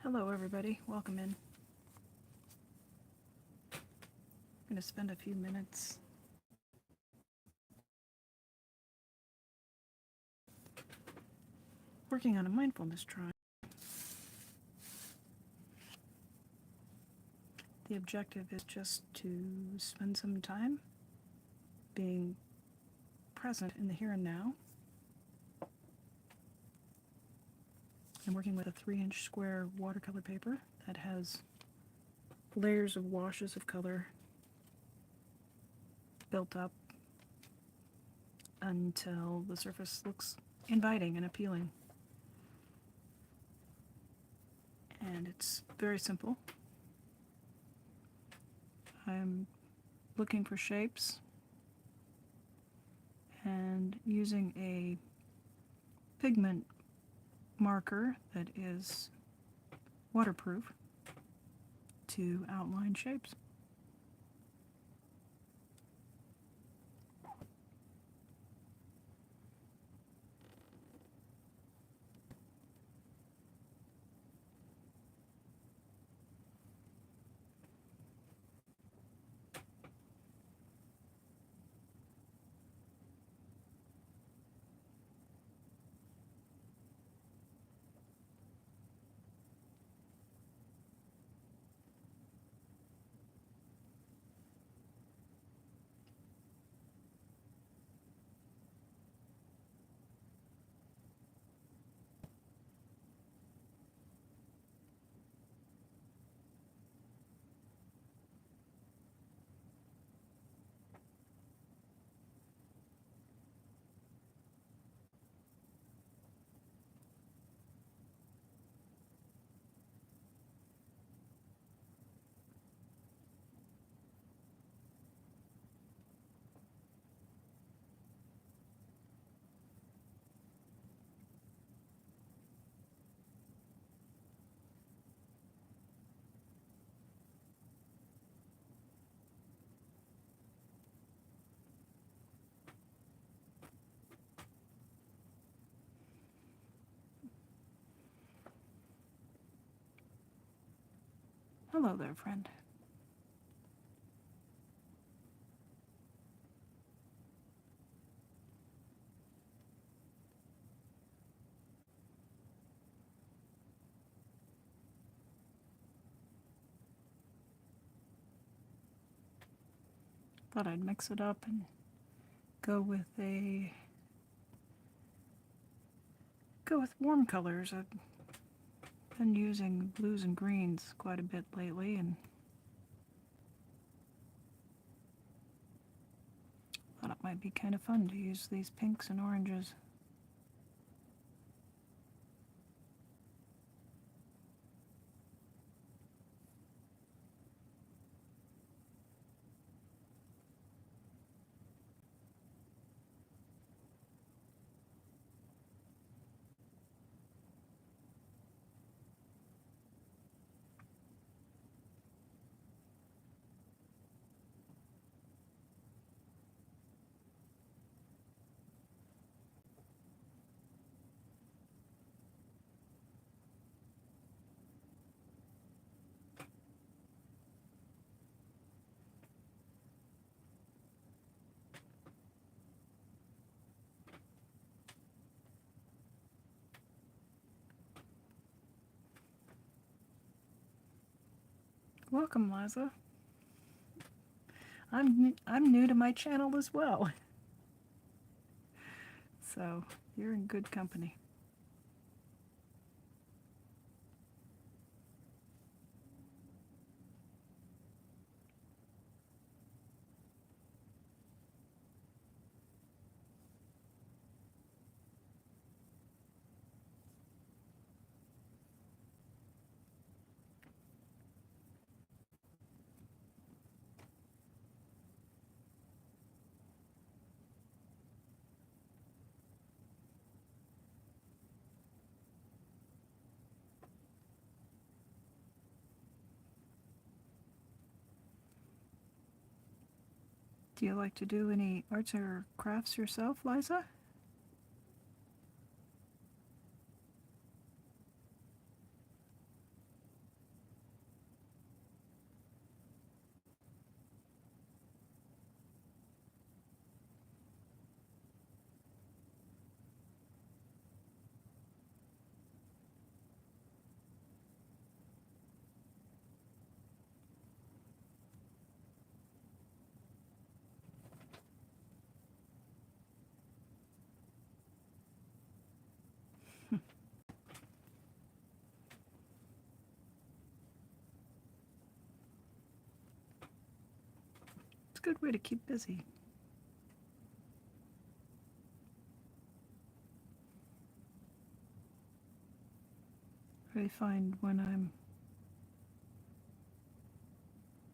Hello everybody, welcome in. I'm going to spend a few minutes working on a mindfulness try. The objective is just to spend some time being present in the here and now. I'm working with a 3-inch square watercolor paper that has layers of washes of color built up until the surface looks inviting and appealing. And it's very simple. I'm looking for shapes and using a pigment marker that is waterproof to outline shapes. Hello there, friend. Thought I'd mix it up and go with warm colors. I've been using blues and greens quite a bit lately, and thought it might be kind of fun to use these pinks and oranges. Welcome, Liza. I'm new to my channel as well, so you're in good company. Do you like to do any arts or crafts yourself, Liza? good way to keep busy. I find when I'm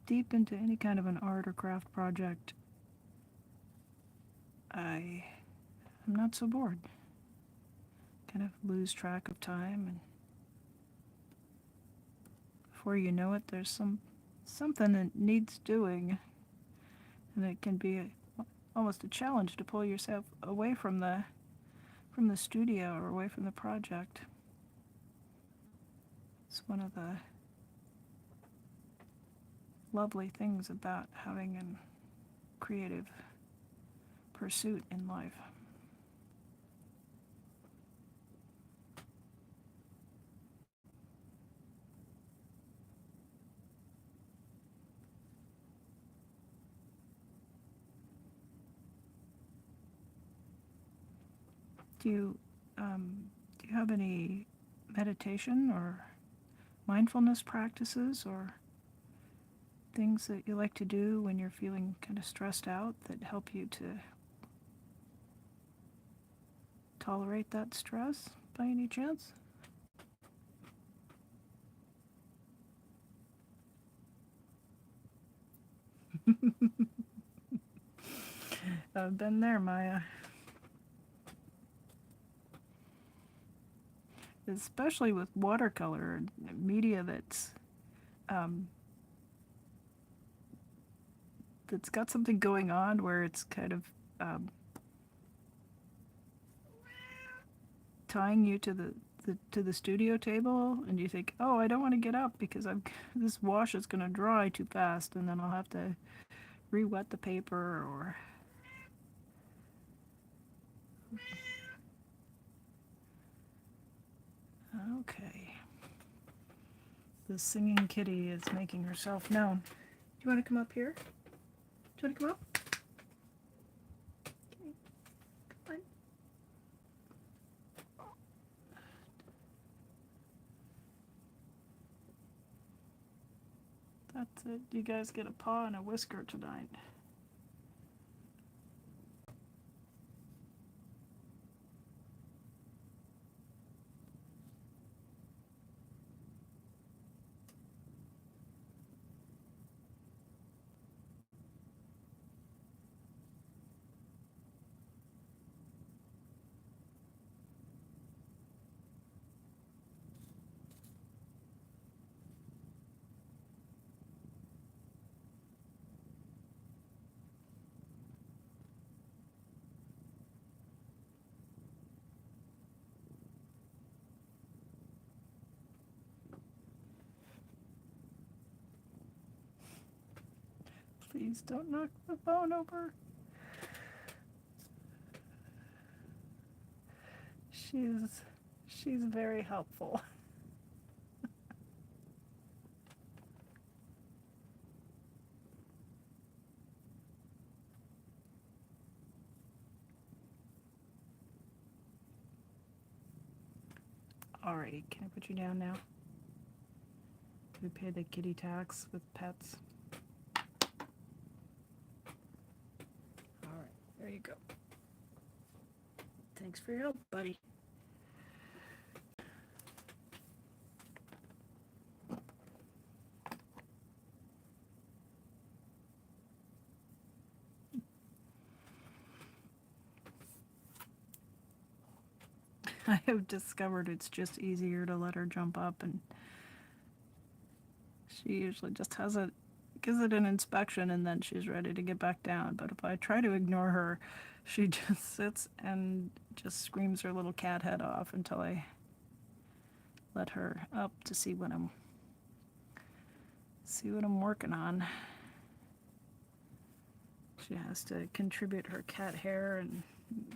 deep into any kind of an art or craft project, I'm not so bored. Kind of lose track of time, and before you know it, there's something that needs doing, and it can be almost a challenge to pull yourself away from the studio or away from the project. It's one of the lovely things about having a creative pursuit in life. Do you have any meditation or mindfulness practices or things that you like to do when you're feeling kind of stressed out that help you to tolerate that stress by any chance? I've been there, Maya. Especially with watercolor media that's got something going on where it's kind of tying you to the studio table, and you think, oh, I don't want to get up because this wash is going to dry too fast, and then I'll have to re-wet the paper. Or okay, the singing kitty is making herself known. Do you want to come up here? Do you want to come up? Come on. That's it. You guys get a paw and a whisker tonight. Please don't knock the phone over. She's very helpful. Alrighty, can I put you down now? We pay the kitty tax with pets. Alright, there you go. Thanks for your help, buddy. I have discovered it's just easier to let her jump up, and she usually just gives it an inspection, and then she's ready to get back down. But if I try to ignore her, she just sits and just screams her little cat head off until I let her up to see what I'm working on. She has to contribute her cat hair and,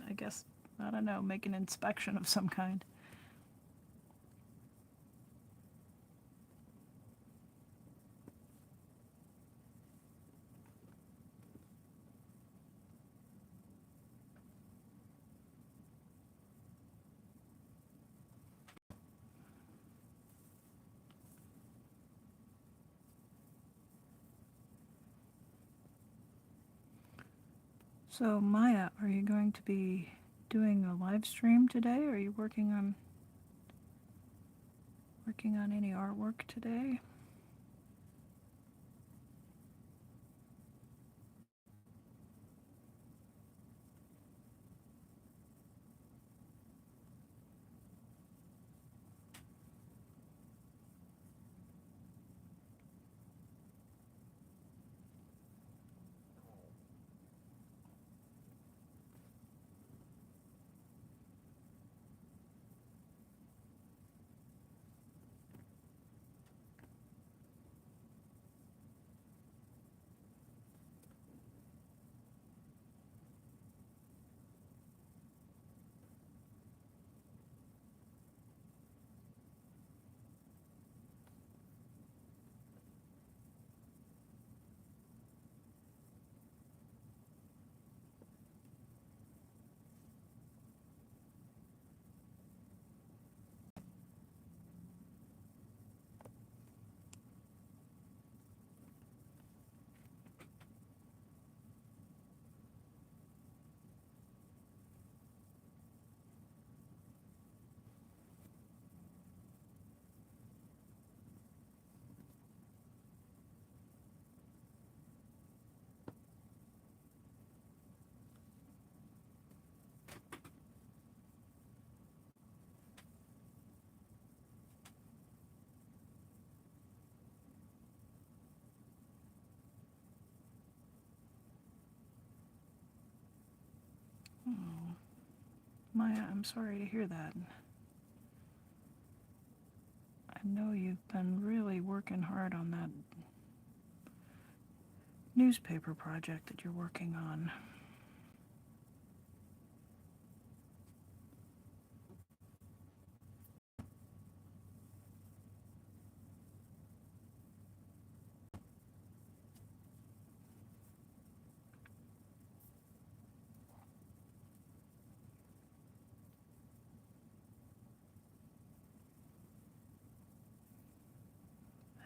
I guess, I don't know, make an inspection of some kind. So Maya, are you going to be doing a live stream today? Are you working on any artwork today? Oh, Maya, I'm sorry to hear that. I know you've been really working hard on that newspaper project that you're working on.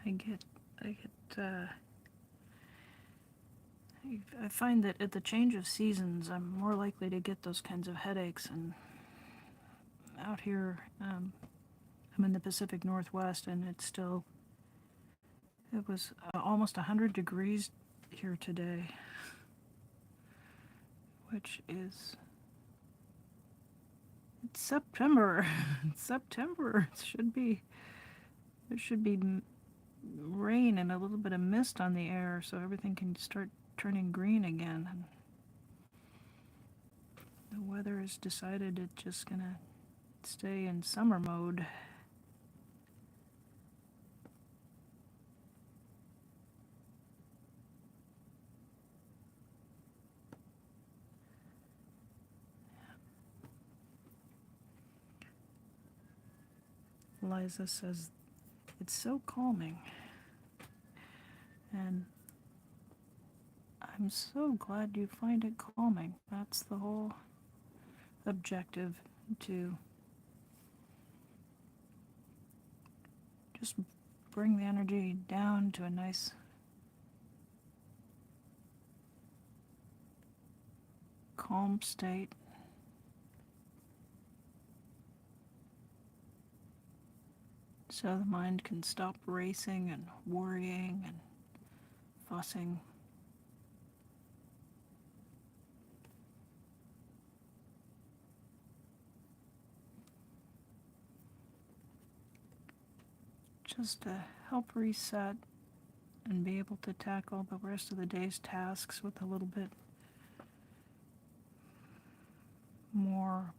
I get, I get, I find that at the change of seasons, I'm more likely to get those kinds of headaches. And out here, I'm in the Pacific Northwest, and it was almost 100 degrees here today, which is, it's September. It's September. There should be rain and a little bit of mist on the air so everything can start turning green again. And the weather has decided it's just gonna stay in summer mode. Liza says it's so calming, and I'm so glad you find it calming. That's the whole objective, to just bring the energy down to a nice calm state. So the mind can stop racing and worrying and fussing. Just to help reset and be able to tackle the rest of the day's tasks with a little bit more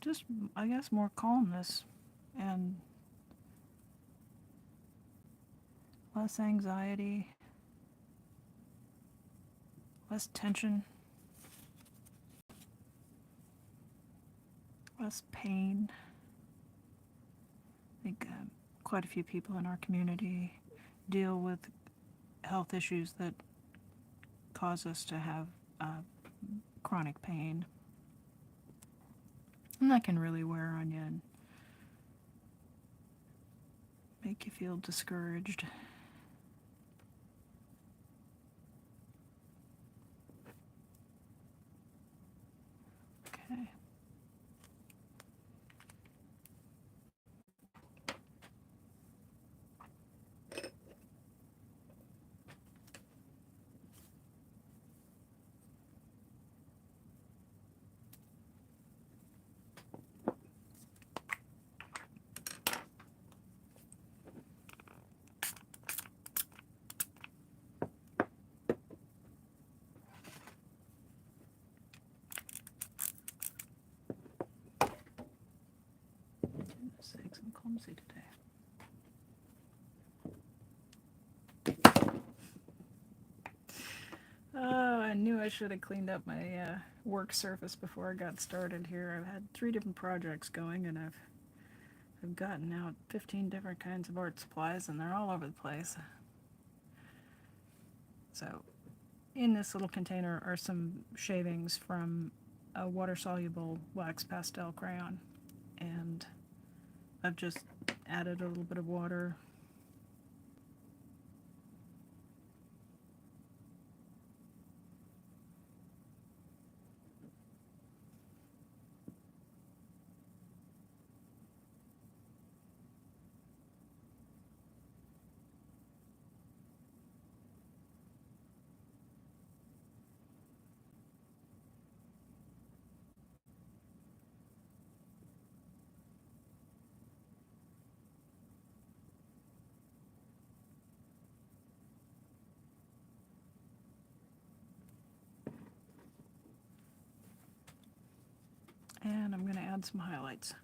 just, I guess, more calmness and less anxiety, less tension, less pain. I think quite a few people in our community deal with health issues that cause us to have chronic pain. And that can really wear on you and make you feel discouraged. messy today. Oh, I knew I should have cleaned up my work surface before I got started here. I've had 3 different projects going, and I've gotten out 15 different kinds of art supplies, and they're all over the place. So, in this little container are some shavings from a water-soluble wax pastel crayon, and I've just added a little bit of water. And I'm going to add some highlights.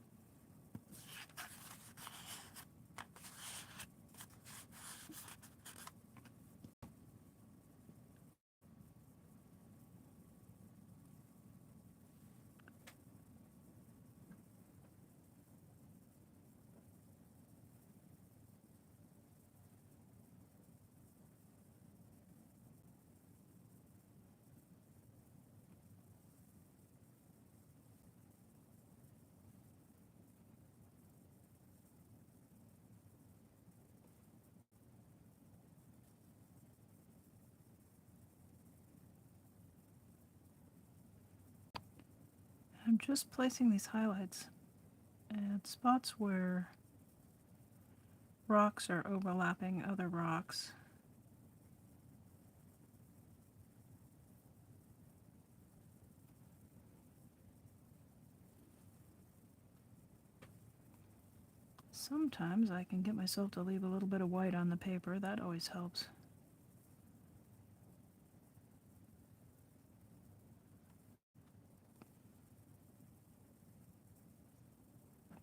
I'm just placing these highlights at spots where rocks are overlapping other rocks. Sometimes I can get myself to leave a little bit of white on the paper. That always helps.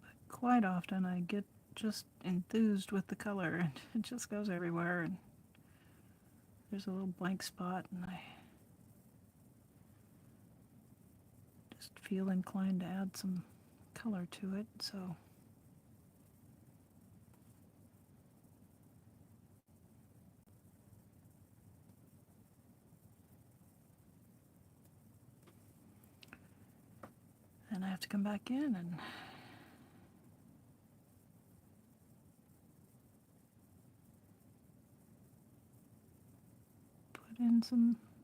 But quite often I get just enthused with the color and it just goes everywhere, and there's a little blank spot and I just feel inclined to add some color to it. So then I have to come back in and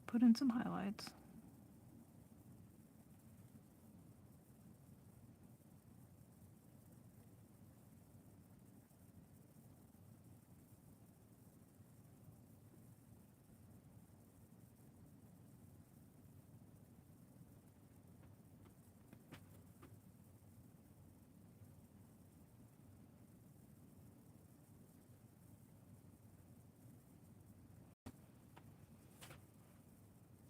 put in some highlights.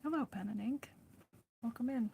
Hello, pen and ink. Welcome in.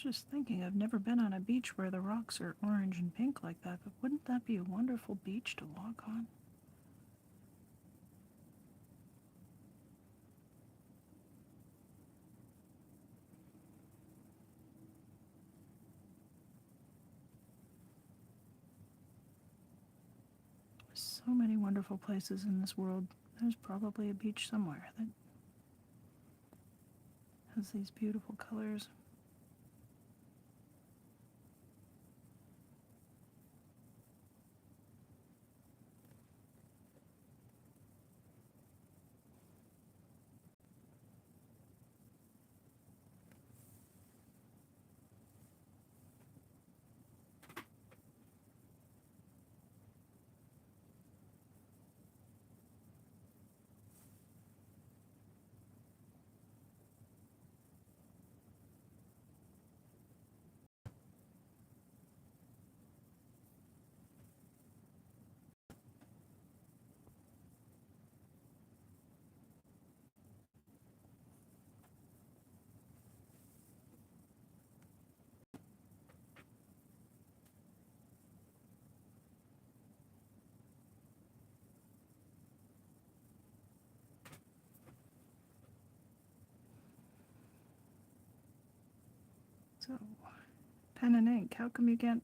just thinking, I've never been on a beach where the rocks are orange and pink like that, but wouldn't that be a wonderful beach to walk on? So many wonderful places in this world. There's probably a beach somewhere that has these beautiful colors. So, pen and ink, how come you can't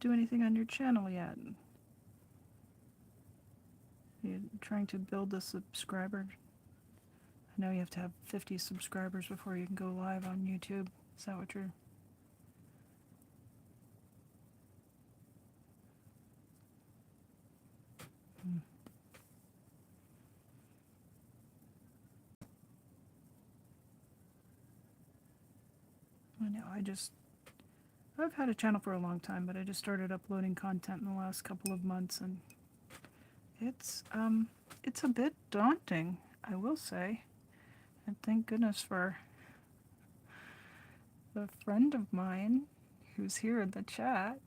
do anything on your channel yet? You're trying to build a subscriber. I know you have to have 50 subscribers before you can go live on YouTube. Is that what you're... Hmm. I know, I've had a channel for a long time, but I just started uploading content in the last couple of months, and it's a bit daunting, I will say. And thank goodness for a friend of mine who's here in the chat,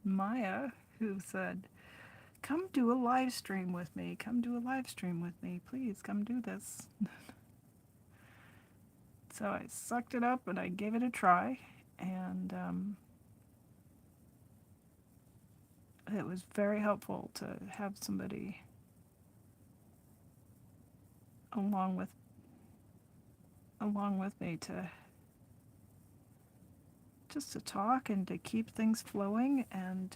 Maya, who said, "Come do a live stream with me. Come do a live stream with me. Please come do this." So I sucked it up and I gave it a try, and it was very helpful to have somebody along with me to just to talk and to keep things flowing. And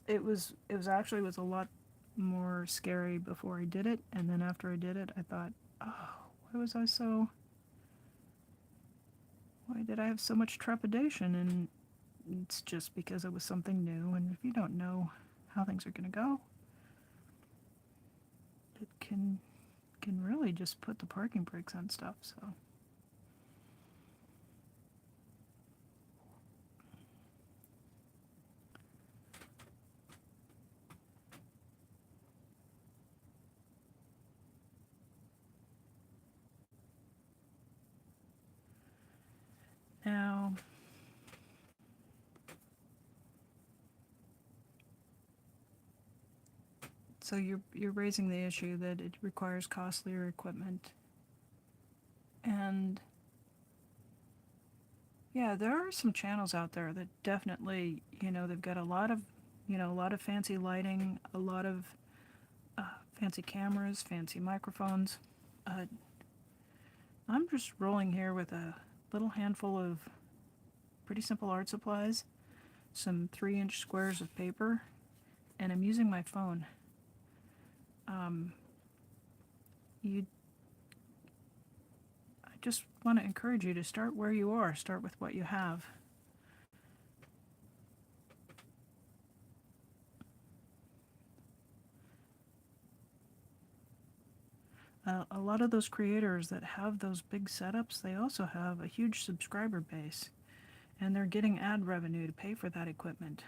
it was a lot more scary before I did it, and then after I did it I thought, oh, why did I have so much trepidation? And it's just because it was something new, and if you don't know how things are going to go, it can really just put the parking brakes on stuff. So now, so you're raising the issue that it requires costlier equipment, and yeah, there are some channels out there that definitely, they've got a lot of fancy lighting, a lot of fancy cameras, fancy microphones. Uh, I'm just rolling here with a little handful of pretty simple art supplies, some 3-inch squares of paper, and I'm using my phone. Um, you, I just want to encourage you to start where you are. Start with what you have. A lot of those creators that have those big setups, they also have a huge subscriber base, and they're getting ad revenue to pay for that equipment.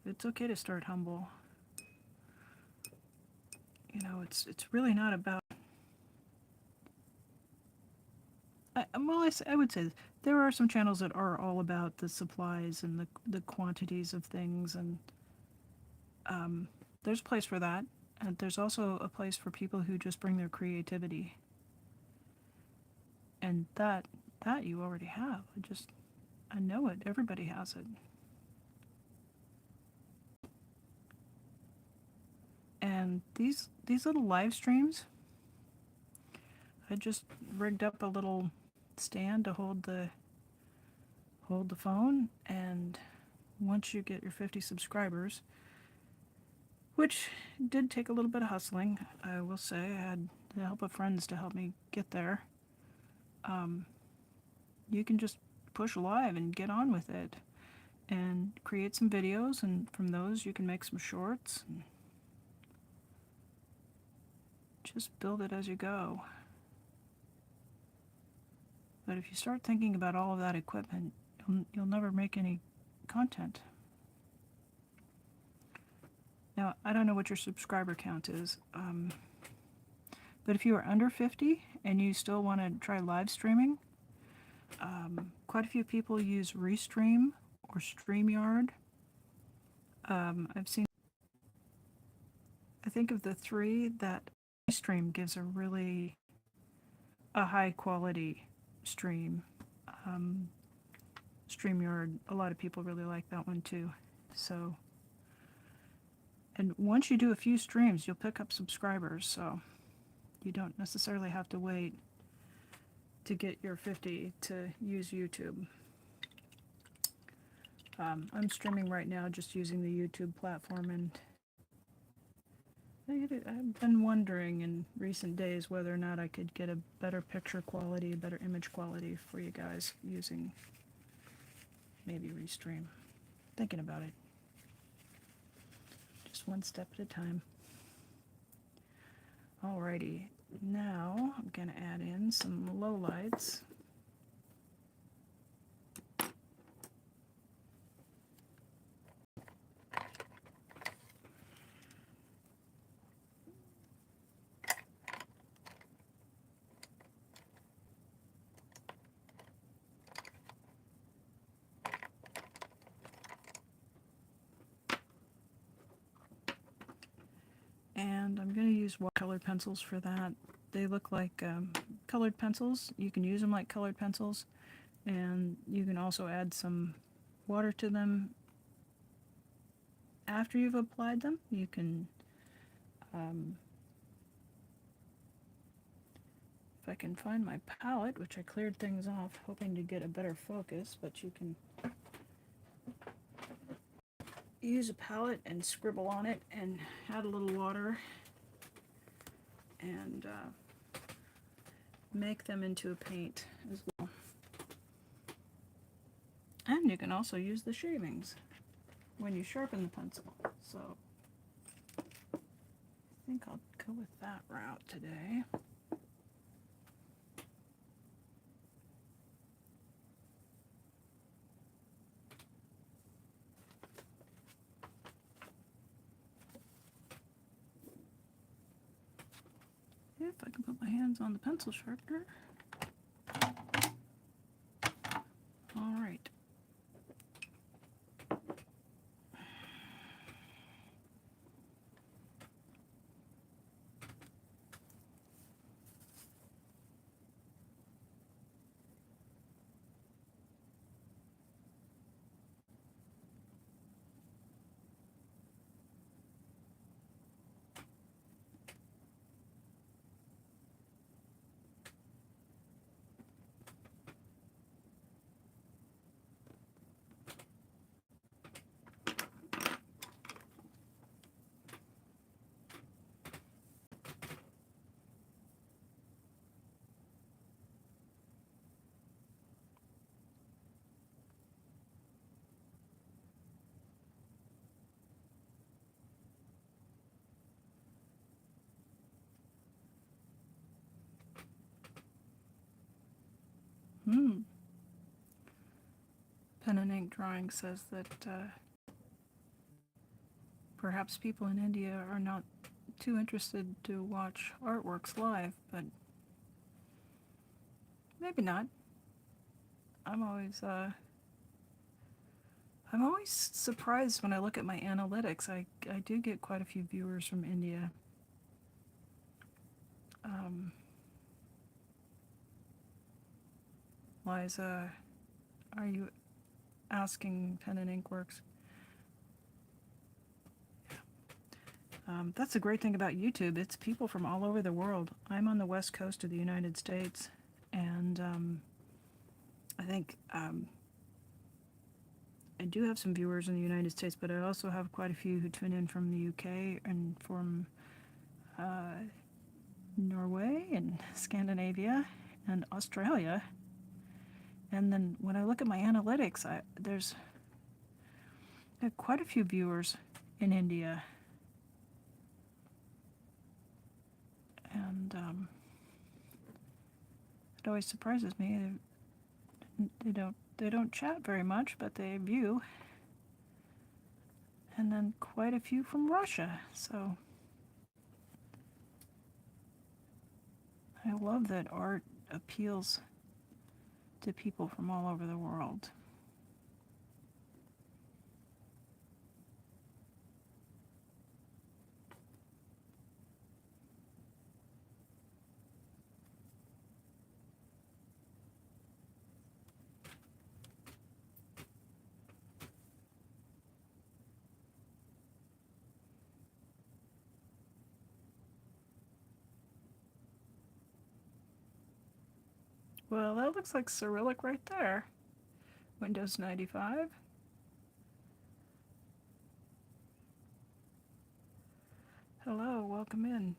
It's okay to start humble. It's really not about... I would say this. There are some channels that are all about the supplies and the quantities of things, and there's a place for that. And there's also a place for people who just bring their creativity, and that that you already have. I know it. Everybody has it. And these little live streams, I just rigged up a little stand to hold the phone, and once you get your 50 subscribers, which did take a little bit of hustling, I will say. I had the help of friends to help me get there. You can just push live and get on with it and create some videos, and from those you can make some shorts and just build it as you go. But if you start thinking about all of that equipment, you'll never make any content. Now, I don't know what your subscriber count is, but if you are under 50 and you still want to try live streaming, quite a few people use Restream or StreamYard. I think of the three, that Restream gives a high quality stream. StreamYard, a lot of people really like that one too. So, and once you do a few streams, you'll pick up subscribers, so you don't necessarily have to wait to get your 50 to use YouTube. I'm streaming right now just using the YouTube platform, and I've been wondering in recent days whether or not I could get a better picture quality, a better image quality for you guys using maybe Restream. Thinking about it. Just one step at a time. Alrighty, now I'm going to add in some lowlights. And I'm going to use watercolor pencils for that. They look like colored pencils. You can use them like colored pencils, and you can also add some water to them after you've applied them. You can, if I can find my palette, which I cleared things off hoping to get a better focus, but you can use a palette and scribble on it and add a little water and make them into a paint as well. And you can also use the shavings when you sharpen the pencil. So I think I'll go with that route today. If I can put my hands on the pencil sharpener. All right. Pen and Ink Drawing says that perhaps people in India are not too interested to watch artworks live, but maybe not. I'm always surprised when I look at my analytics. I do get quite a few viewers from India. Liza, are you asking Pen and Ink Works? That's the great thing about YouTube. It's people from all over the world. I'm on the west coast of the United States, and I think I do have some viewers in the United States, but I also have quite a few who tune in from the UK and from uh, Norway and Scandinavia and Australia. And then when I look at my analytics, there's quite a few viewers in India. And it always surprises me. They don't chat very much, but they view. And then quite a few from Russia. So I love that art appeals to people from all over the world. Well, that looks like Cyrillic right there. Windows 95. Hello, welcome in.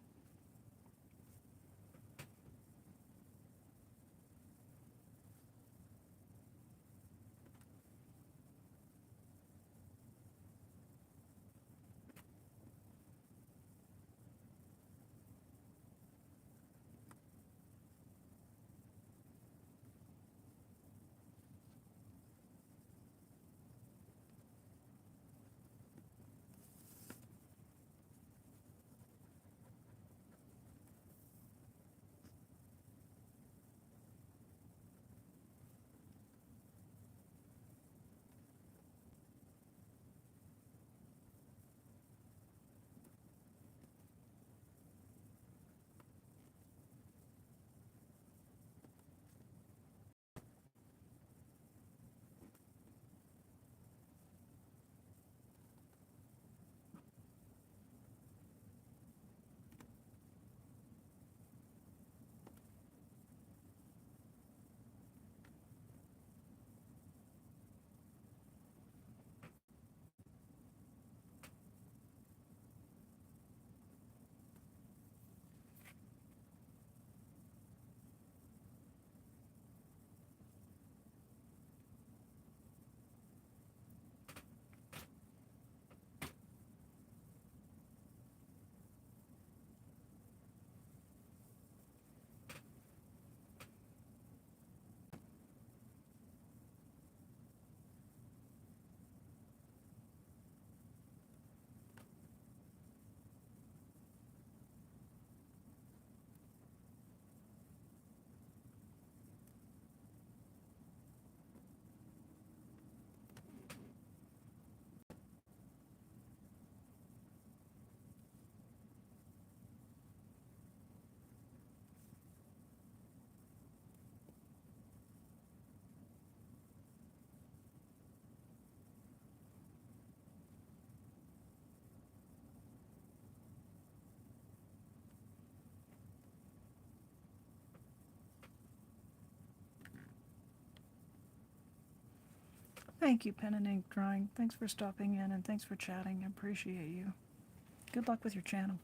Thank you, Pen and Ink Drawing. Thanks for stopping in and thanks for chatting. I appreciate you. Good luck with your channel.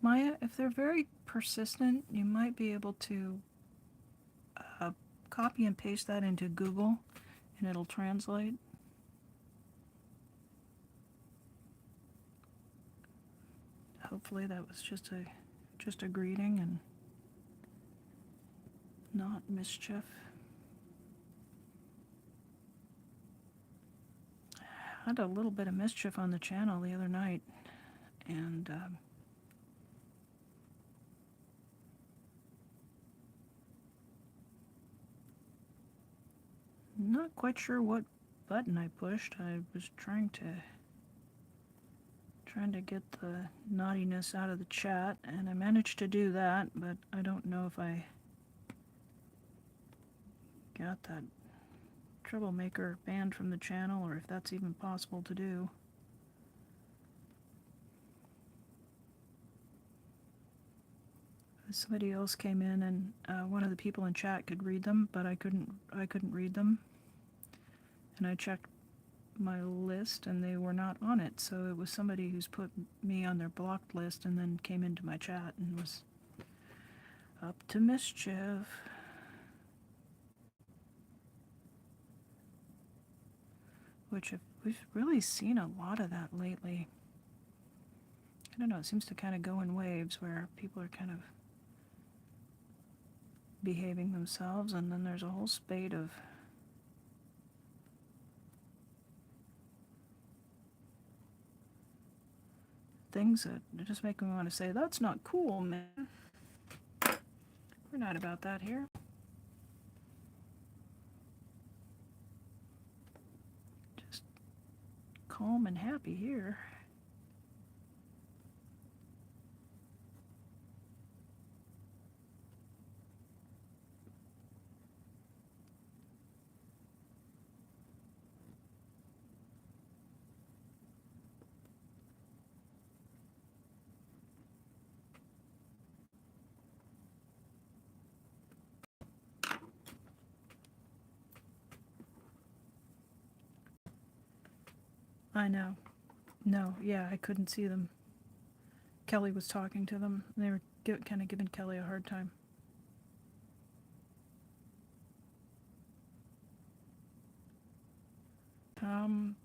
Maya, if they're very persistent, you might be able to copy and paste that into Google and it'll translate. Hopefully that was just a greeting, and not mischief. I had a little bit of mischief on the channel the other night, and not quite sure what button I pushed. I was trying to get the naughtiness out of the chat, and I managed to do that, but I don't know if I got that troublemaker banned from the channel or if that's even possible to do. Somebody else came in, and one of the people in chat could read them, but I couldn't read them. And I checked my list and they were not on it, so it was somebody who's put me on their blocked list and then came into my chat and was up to mischief. Which we've really seen a lot of that lately. I don't know, it seems to kind of go in waves where people are kind of behaving themselves, and then there's a whole spate of things that just make me want to say, that's not cool, man. We're not about that here. Just calm and happy here. I know. No, yeah, I couldn't see them. Kelly was talking to them. They were kind of giving Kelly a hard time.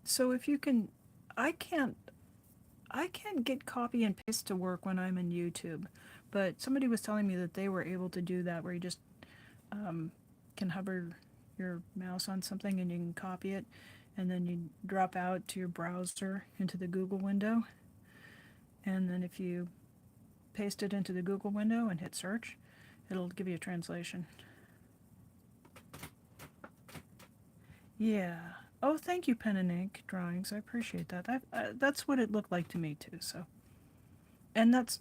So if you can, I can't get copy and paste to work when I'm in YouTube, but somebody was telling me that they were able to do that, where you just can hover your mouse on something and you can copy it, and then you drop out to your browser into the Google window, and then if you paste it into the Google window and hit search, it'll give you a translation. Yeah. Oh, thank you, Pen and Ink Drawings. I appreciate that. That's what it looked like to me too. So, and that's,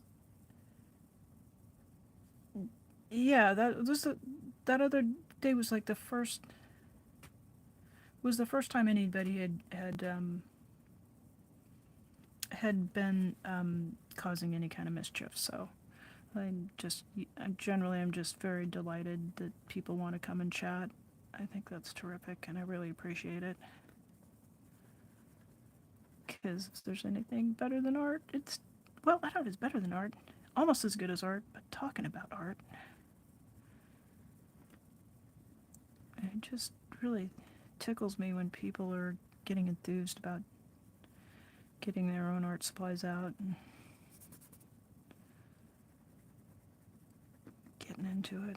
yeah. That other day was like the first time anybody had been causing any kind of mischief. So I'm just very delighted that people want to come and chat. I think that's terrific, and I really appreciate it. Because if there's anything better than art, well, I don't know if it's better than art. Almost as good as art, but talking about art, it just really tickles me when people are getting enthused about getting their own art supplies out and getting into it.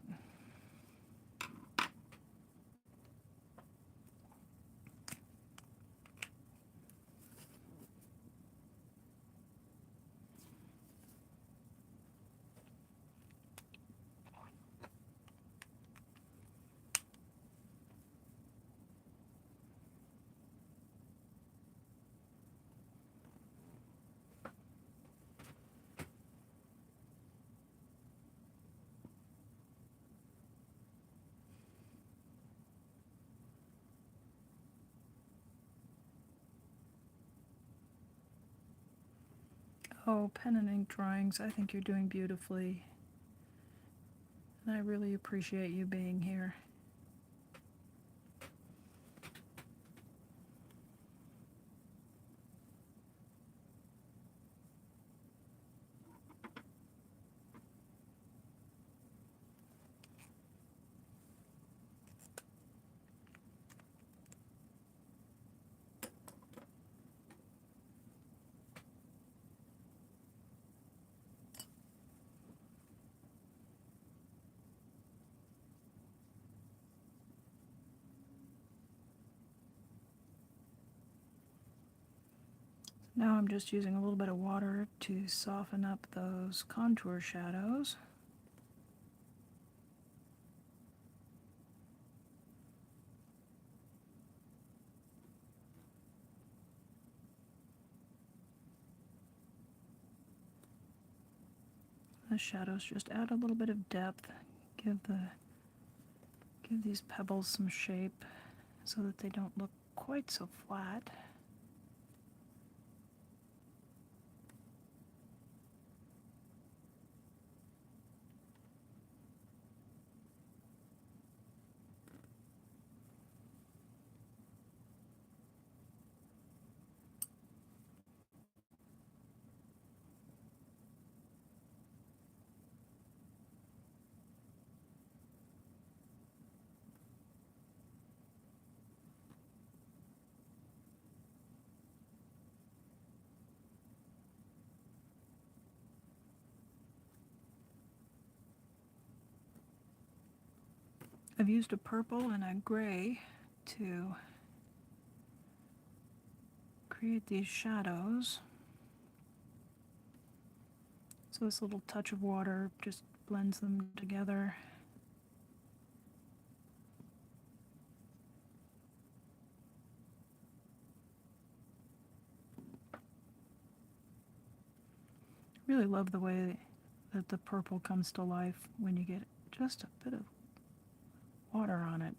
Oh, Pen and Ink Drawings, I think you're doing beautifully. And I really appreciate you being here. Now I'm just using a little bit of water to soften up those contour shadows. The shadows just add a little bit of depth, give these pebbles some shape so that they don't look quite so flat. I've used a purple and a gray to create these shadows. So this little touch of water just blends them together. Really love the way that the purple comes to life when you get just a bit of water on it.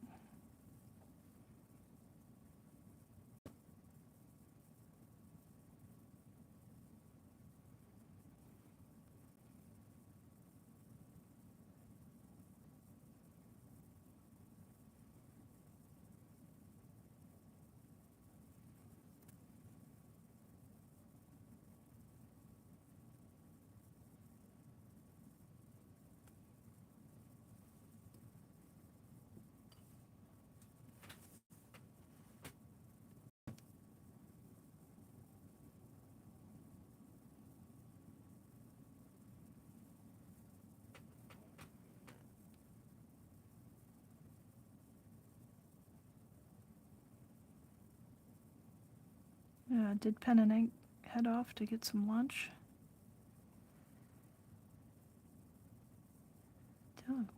Did Pen and Ink head off to get some lunch?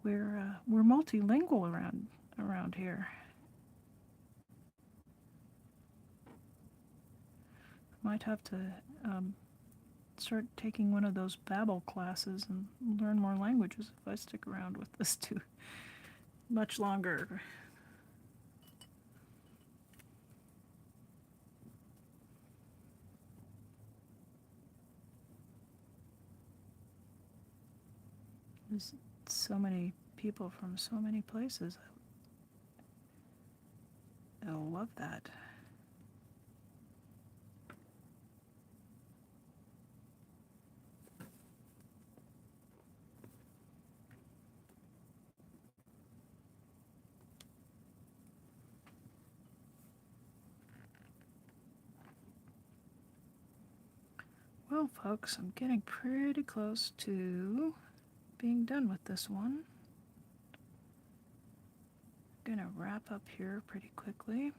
We're multilingual around here. Might have to start taking one of those Babel classes and learn more languages if I stick around with this too much longer. There's so many people from so many places. I love that. Well, folks, I'm getting pretty close to being done with this one. I'm gonna wrap up here pretty quickly.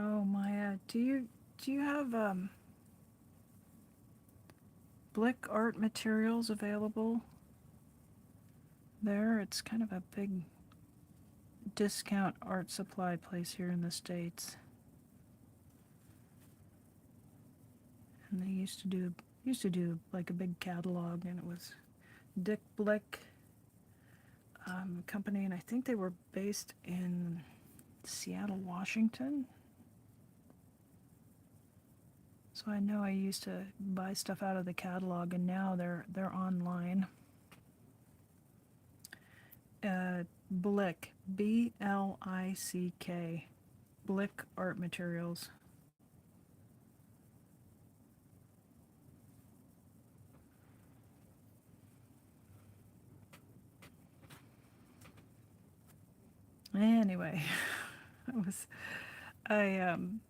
Oh, Maya, do you have Blick art materials available there? It's kind of a big discount art supply place here in the States. And they used to do like a big catalog, and it was Dick Blick company, and I think they were based in Seattle, Washington. So I know I used to buy stuff out of the catalog, and now they're online. Blick, Blick, Blick Art Materials. Anyway, I was I um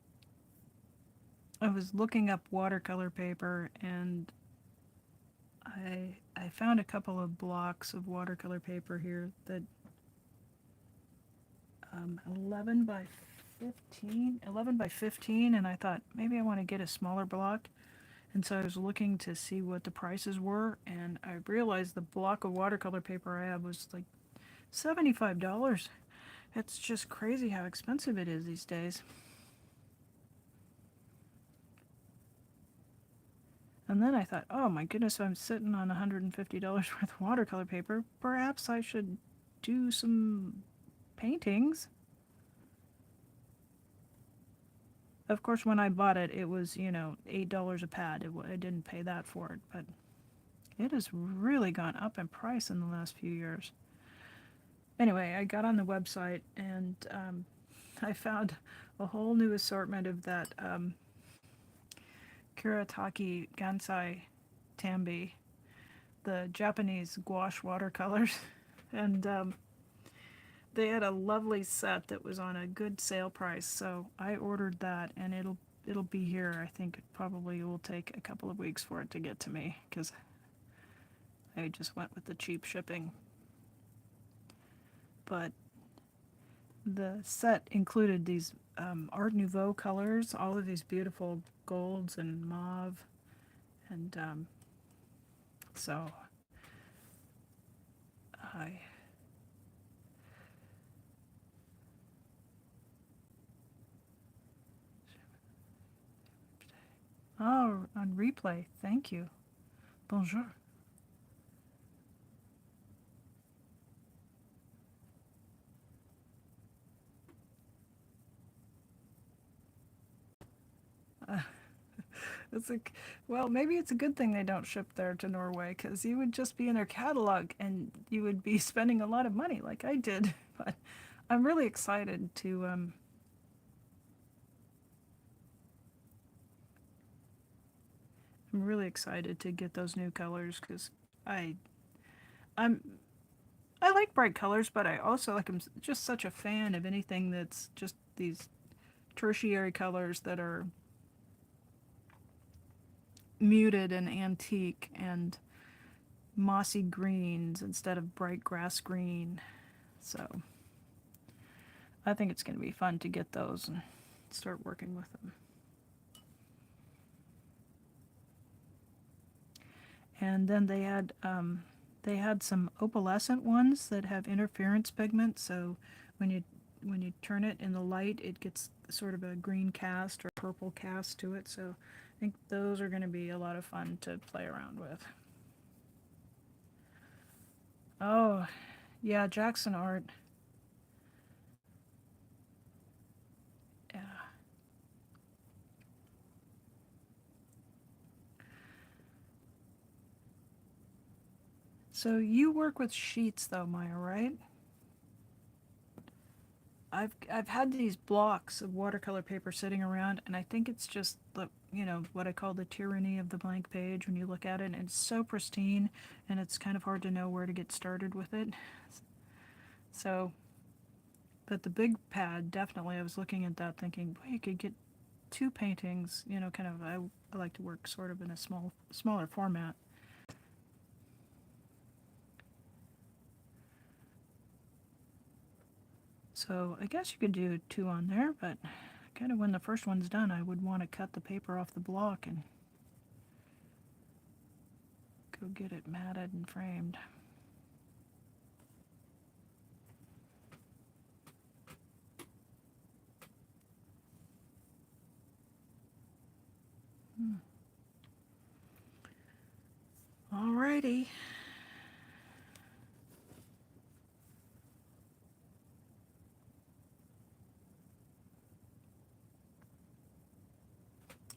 I was looking up watercolor paper, and I found a couple of blocks of watercolor paper here that 11 by 15, and I thought maybe I want to get a smaller block. And so I was looking to see what the prices were, and I realized the block of watercolor paper I had was like $75. It's just crazy how expensive it is these days. And then I thought, oh my goodness, I'm sitting on $150 worth of watercolor paper. Perhaps I should do some paintings. Of course, when I bought it, it was, $8 a pad. I didn't pay that for it, but it has really gone up in price in the last few years. Anyway, I got on the website, and I found a whole new assortment of that Kuretake Gansai Tambi, the Japanese gouache watercolors. And they had a lovely set that was on a good sale price, so I ordered that, and it'll be here. I think it probably will take a couple of weeks for it to get to me, because I just went with the cheap shipping. But the set included these Art Nouveau colors, all of these beautiful golds and mauve, and so I. Oh, on replay. Thank you. Bonjour. Uh, it's a, well, maybe it's a good thing they don't ship there to Norway, because you would just be in their catalog and you would be spending a lot of money like I did. But I'm really excited to. I'm really excited to get those new colors, because I I'm I like bright colors, but I also like I'm just such a fan of anything that's just these tertiary colors that are muted and antique and mossy greens instead of bright grass green. So I think it's going to be fun to get those and start working with them. And then they had some opalescent ones that have interference pigment. So when you turn it in the light, it gets sort of a green cast or purple cast to it. So I think those are going to be a lot of fun to play around with. Oh, yeah, Jackson art. Yeah. So you work with sheets though, Maya, right? I've had these blocks of watercolor paper sitting around, and I think it's just the what I call the tyranny of the blank page. When you look at it, and it's so pristine, and it's kind of hard to know where to get started with it. So, but the big pad, definitely, I was looking at that thinking, boy, you could get two paintings. Kind of. I like to work sort of in a smaller format. So I guess you could do two on there, but kind of when the first one's done, I would want to cut the paper off the block and go get it matted and framed. Alrighty.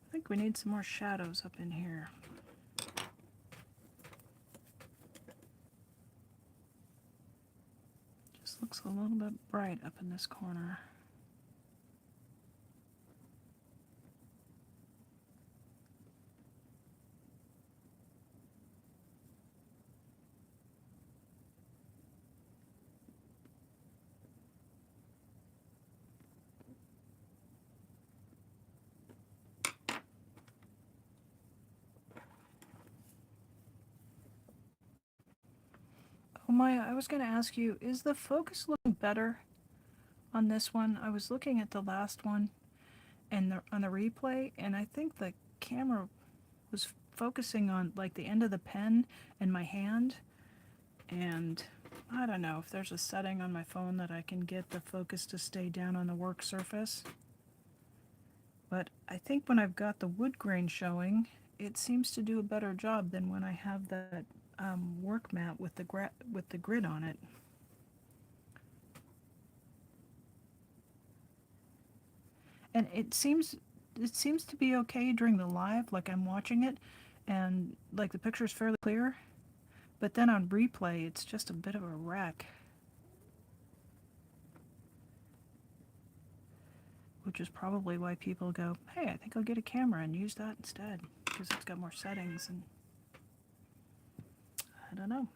I think we need some more shadows up in here. Just looks a little bit bright up in this corner. Well, Maya, I was going to ask you, is the focus looking better on this one? I was looking at the last one and on the replay, and I think the camera was focusing on like the end of the pen and my hand, and I don't know if there's a setting on my phone that I can get the focus to stay down on the work surface. But I think when I've got the wood grain showing, it seems to do a better job than when I have that work mat with with the grid on it. And it seems to be okay during the live, like I'm watching it, and like the picture's fairly clear. But then on replay, it's just a bit of a wreck, which is probably why people go, "Hey, I think I'll get a camera and use that instead because it's got more settings." And I don't know.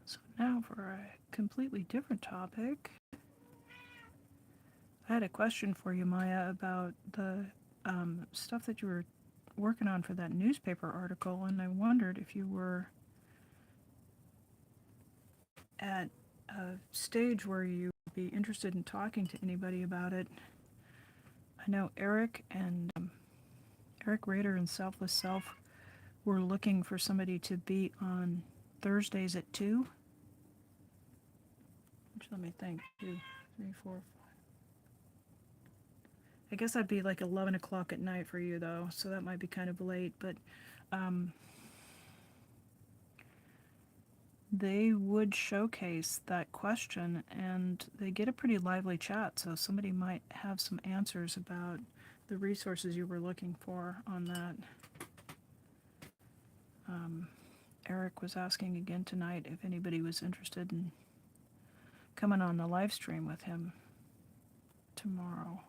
So now for a completely different topic. I had a question for you, Maya, about the stuff that you were working on for that newspaper article, and I wondered if you were at a stage where you would be interested in talking to anybody about it. I know Eric Rader and Selfless Self were looking for somebody to be on Thursdays at 2. Which, let me think, 2, 3, 4. I guess that'd be like 11 o'clock at night for you, though, so that might be kind of late, but um, they would showcase that question, and they get a pretty lively chat, so somebody might have some answers about the resources you were looking for on that. Eric was asking again tonight if anybody was interested in coming on the live stream with him tomorrow.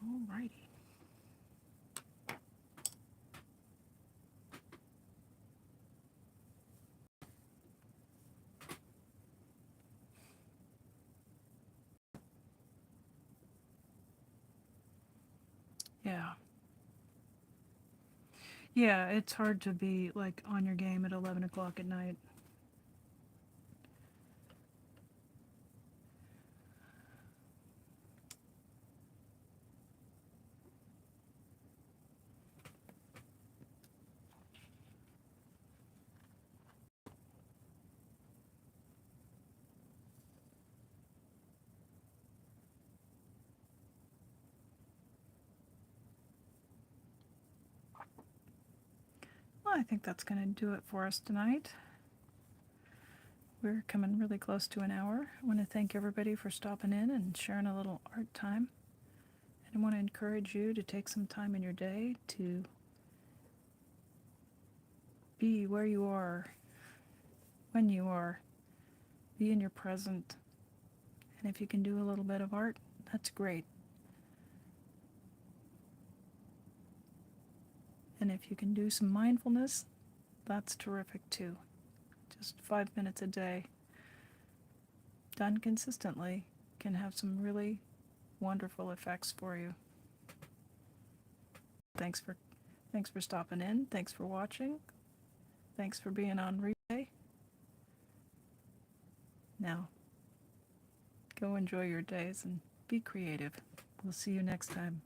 Alrighty. Yeah. Yeah, it's hard to be like on your game at 11 o'clock at night. Well, I think that's going to do it for us tonight. We're coming really close to an hour. I want to thank everybody for stopping in and sharing a little art time. And I want to encourage you to take some time in your day to be where you are, when you are, be in your present. And if you can do a little bit of art, that's great. And if you can do some mindfulness, that's terrific too. Just 5 minutes a day, done consistently, can have some really wonderful effects for you. Thanks for stopping in. Thanks for watching. Thanks for being on replay. Now, go enjoy your days and be creative. We'll see you next time.